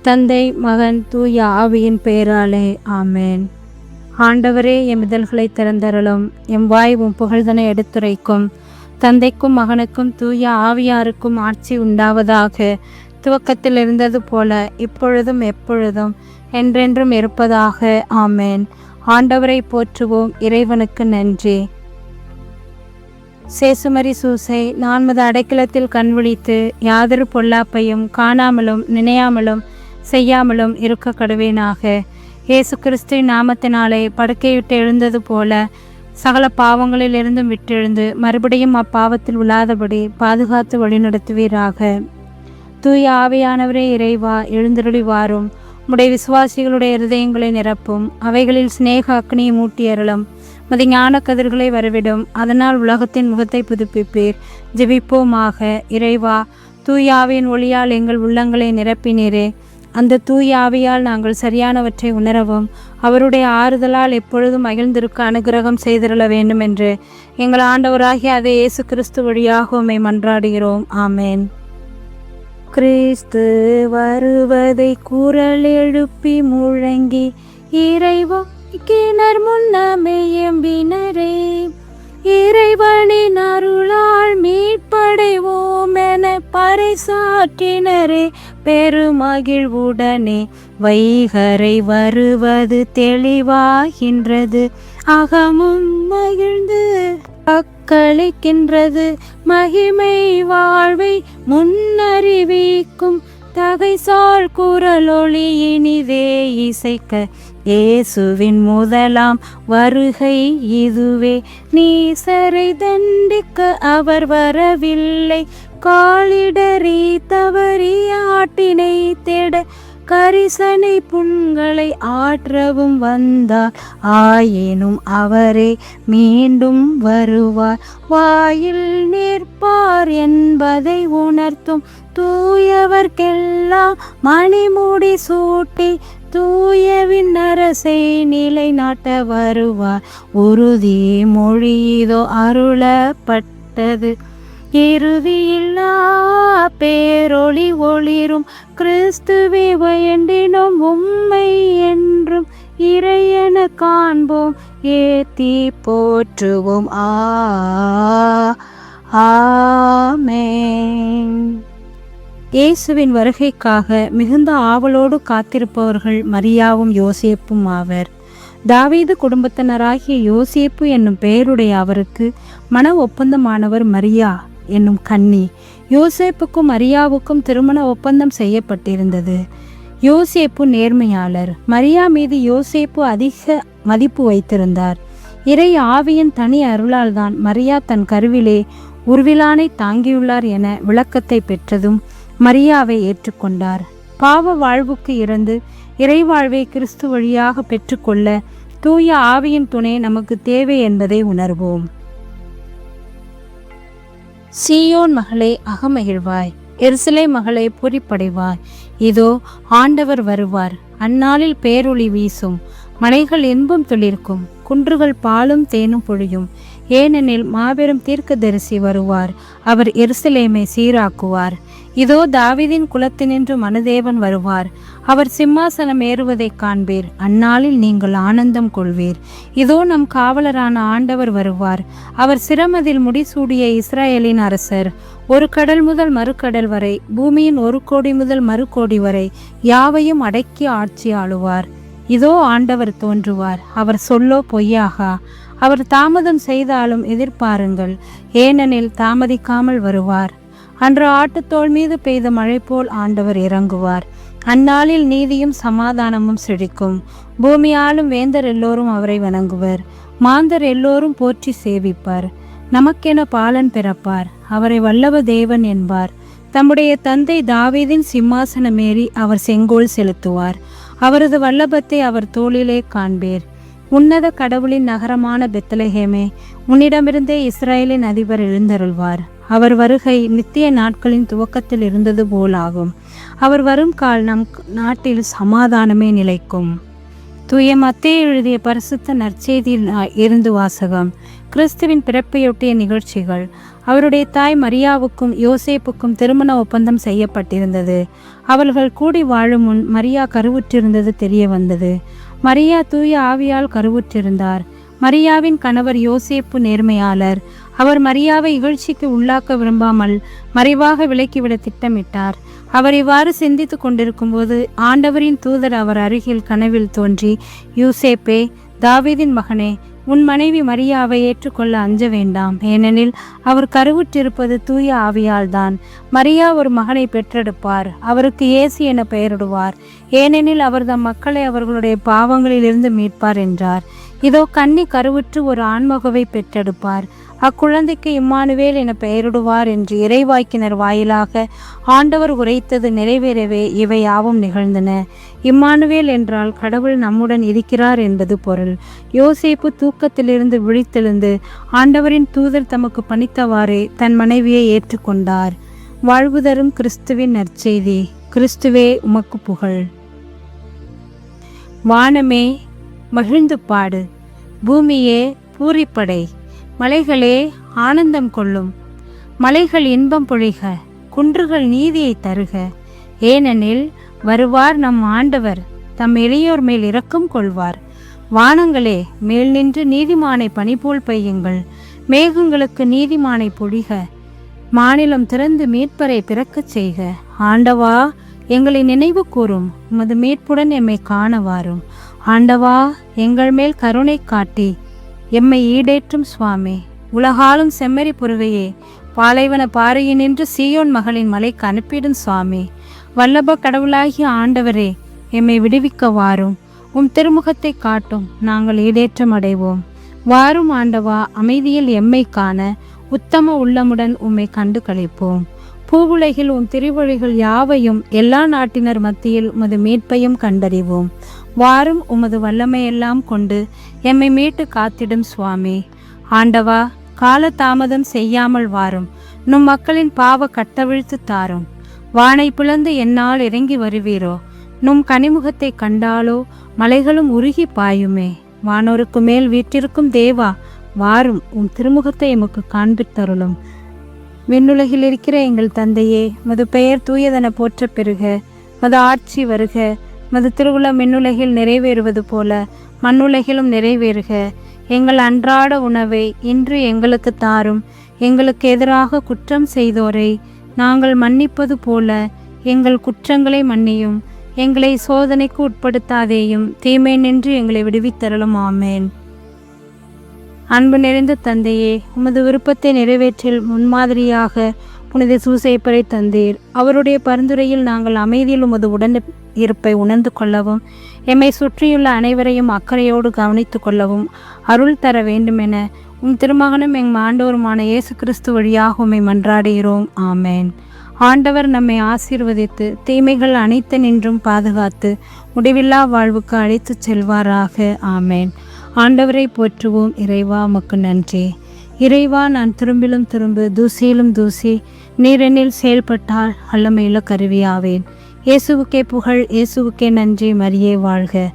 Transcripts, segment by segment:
தந்தை, மகன், தூய ஆவியின் பெயராலே ஆமேன். ஆண்டவரே, எம் இதழ்களை திறந்தருளும். எம் வாய் உம் புகழ்தனை எடுத்துரைக்கும். தந்தைக்கும் மகனுக்கும் தூய ஆவியாருக்கும் ஆட்சி உண்டாவதாக. துவக்கத்தில் இருந்தது போல இப்பொழுதும் எப்பொழுதும் என்றென்றும் இருப்பதாக. ஆமேன். ஆண்டவரை போற்றுவோம். இறைவனுக்கு நன்றி. சேசுமரி சூசை, நான்மது அடைக்கலத்தில் கண்விழித்து யாதொரு பொல்லாப்பையும் காணாமலும் நினையாமலும் செய்யாமலும் இருக்க கடுவேனாக. இயேசு கிறிஸ்துவின் நாமத்தினாலே படுக்கையிட்டு எழுந்தது போல சகல பாவங்களில் இருந்தும் விட்டெழுந்து மறுபடியும் அப்பாவத்தில் விழாதபடி பாதுகாத்து வழிநடத்துவீராக. தூய ஆவியானவரே இறைவா, எழுந்தருளி வாரும். உடைய விசுவாசிகளுடைய இருதயங்களை நிரப்பும். அவைகளில் சிநேக அக்னியை மூட்டியருளும். மதி ஞான கதிர்களை வரவிடும். அதனால் உலகத்தின் முகத்தை புதுப்பிப்பீர். ஜெபிப்போமாக. இறைவா, தூய ஆவியின் ஒளியால் எங்கள் உள்ளங்களை நிரப்பினீரே. அந்த தூய ஆவியால் நாங்கள் சரியானவற்றை உணரவும் அவருடைய ஆறுதலால் எப்பொழுதும் மகிழ்ந்திருக்க அனுகிரகம் செய்திருள வேண்டும் என்று எங்கள் ஆண்டவராகிய அதே இயேசு கிறிஸ்து வழியாக உம்மை மன்றாடுகிறோம். ஆமேன். கிறிஸ்து வருவதை குரல் எழுப்பி முழங்கி இறைவாக்கினர் முன்னமே எம்பினரே. இறைவனின் அருளால் மீட்படைவோம் என பறைசாற்றினரே. பெருமகிழ்வுடனே வைகரை வருவது தெளிவாகின்றது. அகமும் மகிழ்ந்து அக்களிக்கின்றது. மகிமை வாழ்வை முன்னறிவிக்கும் தகைசால் குரலொளி இனிதே இசைக்க. இயேசுவின் முதலாம் வருகை இதுவே. நீசரை தண்டிக்க அவர் வரவில்லை. காலிடறி தவறியாட்டினை தேட கரிசனை புண்களை ஆற்றவும் வந்தார். ஆயினும் அவரே மீண்டும் வருவார். வாயில் நிற்பார் என்பதை உணர்த்தும் தூயவர்க்கெல்லாம் மணிமுடி சூட்டி தூயவின் அரசை நிலைநாட்ட வருவார். உறுதி மொழியதோ அருளப்பட்டது. இறுதியில்லா பேரொளி ஒளிரும் கிறிஸ்துவே வேண்டினோம் உம்மை என்றும் இறையென காண்போம் ஏத்தி போற்றுவோம். ஆமென். இயேசுவின் வருகைக்காக மிகுந்த ஆவலோடு காத்திருப்பவர்கள் மரியாவும் யோசேப்பும் ஆவர். தாவீது குடும்பத்தினராகிய யோசேப்பு என்னும் பெயருடைய அவருக்கு மன ஒப்பந்தமானவர் மரியா என்னும் கன்னி. யோசேப்புக்கும் மரியாவுக்கும் திருமண ஒப்பந்தம் செய்யப்பட்டிருந்தது. யோசேப்பு நேர்மையாளர். மரியா மீது யோசேப்பு அதிக மதிப்பு வைத்திருந்தார். இறை ஆவியின் தனி அருளால் தான் மரியா தன் கருவிலே உருவிலானை தாங்கியுள்ளார் என விளக்கத்தை பெற்றதும் மரியாவை ஏற்றுக்கொண்டார். பாவ வாழ்வுக்கு இறந்து இறைவாழ்வை கிறிஸ்து வழியாக பெற்றுக்கொள்ள தூய ஆவியின் துணை நமக்கு தேவை என்பதை உணர்வோம். சீயோன் மகளே அகமகிழ்வாய், எருசலேம் மகளே பூரிப்படைவாய். இதோ ஆண்டவர் வருவார். அந்நாளில் பேரொளி வீசும். மலைகள் இன்பம் துளிர்க்கும். குன்றுகள் பாலும் தேனும் பொழியும். ஏனெனில் மாபெரும் தீர்க்கதரிசி வருவார். அவர் எருசலேமை சீராக்குவார். இதோ தாவீதின் குலத்தினின்று மனுதேவன் வருவார். அவர் சிம்மாசனம் ஏறுவதைக் காண்பீர். அந்நாளில் நீங்கள் ஆனந்தம் கொள்வீர். இதோ நம் காவலரான ஆண்டவர் வருவார். அவர் சிரமதில் முடிசூடிய இஸ்ராயேலின் அரசர். ஒரு கடல் முதல் மறுகடல் வரை, பூமியின் ஒரு கோடி முதல் மறுகோடி வரை யாவையும் அடக்கி ஆட்சி ஆளுவார். இதோ ஆண்டவர் தோன்றுவார். அவர் சொல்லோ பொய்யாகா. அவர் தாமதம் செய்தாலும் எதிர்பாருங்கள், ஏனெனில் தாமதிக்காமல் வருவார். அன்று ஆட்டுத்தோல் மீது பெய்த மழை போல் ஆண்டவர் இறங்குவார். அந்நாளில் நீதியும் சமாதானமும் செழிக்கும். பூமியாலும் வேந்தர் எல்லோரும் அவரை வணங்குவர். மாந்தர் எல்லோரும் போற்றி சேவிப்பார். நமக்கென பாலன் பிறப்பார். அவரை வல்லவ தேவன் என்பார். தம்முடைய தந்தை தாவீதின் சிம்மாசனமேறி அவர் செங்கோல் செலுத்துவார். அவரது வல்லபத்தை அவர் தோளிலே காண்பீர். உன்னத கடவுளின் நகரமான பெத்லஹேமே, உன்னிடமிருந்தே இஸ்ரேலின் அதிபர் எழுந்தருள்வார். அவர் வருகை நித்திய நாட்களின் துவக்கத்தில் இருந்தது போலாகும். அவர் வரும் கால் நம் நாட்டில் சமாதானமே நிலைக்கும். தூய மத்தேயு எழுதிய பரிசுத்த நற்செய்தியில் இருந்து வாசகம். கிறிஸ்துவின் பிறப்பையொட்டிய நிகழ்ச்சிகள். அவருடைய தாய் மரியாவுக்கும் யோசேப்புக்கும் திருமண ஒப்பந்தம் செய்யப்பட்டிருந்தது. அவர்கள் கூடி வாழும் முன் மரியா கருவுற்றிருந்தது தெரிய வந்தது. மரியா தூய ஆவியால் கருவுற்றிருந்தார். மரியாவின் கணவர் யோசேப்பு நேர்மையாளர். அவர் மரியாவை இகழ்ச்சிக்கு உள்ளாக்க விரும்பாமல் மறைவாக விலக்கிவிட திட்டமிட்டார். அவர் இவ்வாறு சிந்தித்து கொண்டிருக்கும் போது ஆண்டவரின் தூதர் அவர் அருகில் கனவில் தோன்றி, யூசேப்பே, தாவீதின் மகனே, உன் மனைவி மரியாவை ஏற்றுக்கொள்ள அஞ்ச வேண்டாம். ஏனெனில் அவர் கருவுற்றிருப்பது தூய ஆவியால்தான். மரியா ஒரு மகனை பெற்றெடுப்பார். அவருக்கு இயேசு என பெயரிடுவார். ஏனெனில் அவர் தம் மக்களை அவர்களுடைய பாவங்களிலிருந்து மீட்பார் என்றார். இதோ கன்னி கருவுற்று ஒரு ஆண்மகவை பெற்றெடுப்பார். அக்குழந்தைக்கு இம்மானுவேல் என பெயரிடுவார் என்று இறைவாக்கினர் வாயிலாக ஆண்டவர் உரைத்தது நிறைவேறவே இவை யாவும் நிகழ்ந்தன. இம்மானுவேல் என்றால் கடவுள் நம்முடன் இருக்கிறார் என்பது பொருள். யோசேப்பு தூக்கத்திலிருந்து விழித்தெழுந்து ஆண்டவரின் தூதர் தமக்கு பணித்தவாறே தன் மனைவியை ஏற்றுக்கொண்டார். வாழ்வு தரும் கிறிஸ்துவின் நற்செய்தி. கிறிஸ்துவே உமக்கு புகழ். வானமே மகிழ்ந்து பாடு, பூமியே பூரிப்படை, மலைகளே ஆனந்தம் கொள்ளும், மலைகள் இன்பம் பொழிக, குன்றுகள் நீதியை தருக. ஏனெனில் வருவார் நம் ஆண்டவர், தம் எளியோர் மேல் இரக்கம் கொள்வார். வானங்களே மேல் நின்று நீதிமானை பனிபோல் பெய்யுங்கள், மேகங்களுக்கு நீதிமானை பொழிக. மாநிலம் திறந்து மீட்பரை பிறக்கச் செய்க. ஆண்டவா, எங்களை நினைவு கூறும், உமது மீட்புடன் எம்மை காண வாரும். ஆண்டவா, எங்கள் மேல் கருணை காட்டி எம்மை ஈடேற்றும் சுவாமி. உலகாலும் செம்மறி புருவையே, பாலைவன பாறையினின்று சீயோன் மகளின் மலைக்கு அனுப்பிடும் சுவாமி. வல்லப கடவுளாகிய ஆண்டவரே, எம்மை விடுவிக்க வாரும். உம் திருமுகத்தை காட்டும், நாங்கள் ஈடேற்றம் அடைவோம். வாரும் ஆண்டவா, அமைதியில் எம்மை காண உத்தம உள்ளமுடன் உம்மை கண்டு களிப்போம். பூவுலகில் உம் திருவழிகள் யாவையும் எல்லா நாட்டினர் மத்தியில் உமது மீட்பையும் கண்டறிவோம். வாரும், உமது வல்லமையெல்லாம் கொண்டு எம்மை மீட்டு காத்திடும் சுவாமி. ஆண்டவா, கால தாமதம் செய்யாமல் வாரும். நும் மக்களின் பாவ கட்டவிழ்த்து தாரும். வானை பிளந்து என்னால் இறங்கி வருவீரோ? நும் கனிமுகத்தை கண்டாலோ மலைகளும் உருகி பாயுமே. வானோருக்கு மேல் வீற்றிருக்கும் தேவா, வாரும், உம் திருமுகத்தை எமக்கு காண்பித்தருளும். விண்ணுலகில் இருக்கிற எங்கள் தந்தையே, மது பெயர் தூயதென போற்ற பெறுக. மது ஆட்சி வருக. மது திருவுளம் விண்ணுலகில் நிறைவேறுவது போல மண்ணுலகிலும் நிறைவேறுக. எங்கள் அன்றாட உணவை இன்று எங்களுக்கு தாரும். எங்களுக்கு எதிராக குற்றம் செய்தோரை நாங்கள் மன்னிப்பது போல எங்கள் குற்றங்களை மன்னியும். எங்களை சோதனைக்கு உட்படுத்தாதேயும், தீமை நின்று எங்களை விடுவித்தருளும். ஆமேன். அன்பு நிறைந்த தந்தையே, உமது விருப்பத்தை நிறைவேற்றில் முன்மாதிரியாக புனித சூசையப்பரை தந்தீர். அவருடைய பரிந்துரையில் நாங்கள் அமைதியில் உமது உடன் இருப்பை உணர்ந்து கொள்ளவும், எம்மை சுற்றியுள்ள அனைவரையும் அக்கறையோடு கவனித்து கொள்ளவும் அருள் தர வேண்டுமென உம் திருமகனும் எம் ஆண்டவருமான இயேசு கிறிஸ்து வழியாக உம்மை மன்றாடுகிறோம். ஆமேன். ஆண்டவர் நம்மை ஆசீர்வதித்து தீமைகள் அனைத்து நின்றும் பாதுகாத்து முடிவில்லா வாழ்வுக்கு அழைத்து செல்வாராக. ஆமேன். ஆண்டவரை போற்றுவோம். இறைவா, உமக்கு நன்றி. இறைவா, நான் திரும்பிலும் திரும்ப தூசியிலும் தூசி, நீரெனில் செயல்பட்டால் அல்லமையுள்ள கருவியாவேன். இயேசுவுக்கே புகழ், இயேசுவுக்கே நன்றி. மரியே வாழ்க.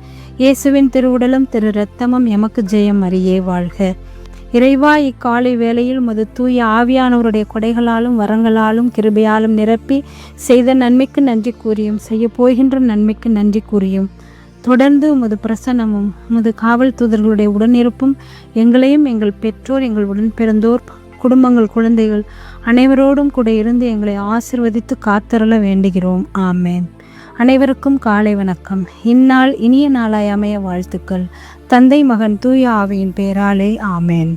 இயேசுவின் திருவுடலும் திரு இரத்தமும் எமக்கு ஜெயம். மரியே வாழ்க. இறைவா, இக்காலை வேளையில் உமது தூய ஆவியானவருடைய கொடைகளாலும் வரங்களாலும் கிருபையாலும் நிரப்பி செய்த நன்மைக்கு நன்றி கூறியும் செய்ய போகின்ற நன்மைக்கு நன்றி கூறியும் தொடர்ந்து உமது பிரசன்னமும் உமது காவல் தூதர்களுடைய உடனிருப்பும் எங்களையும் எங்கள் பெற்றோர், எங்கள் உடன் பிறந்தோர், குடும்பங்கள், குழந்தைகள் அனைவரோடும் கூட இருந்து எங்களை ஆசிர்வதித்து காத்தருள வேண்டுகிறோம். ஆமேன். அனைவருக்கும் காலை வணக்கம். இந்நாள் இனிய நாளாய் அமைய வாழ்த்துக்கள். தந்தை, மகன், தூய ஆவியின் பெயராலே. ஆமேன்.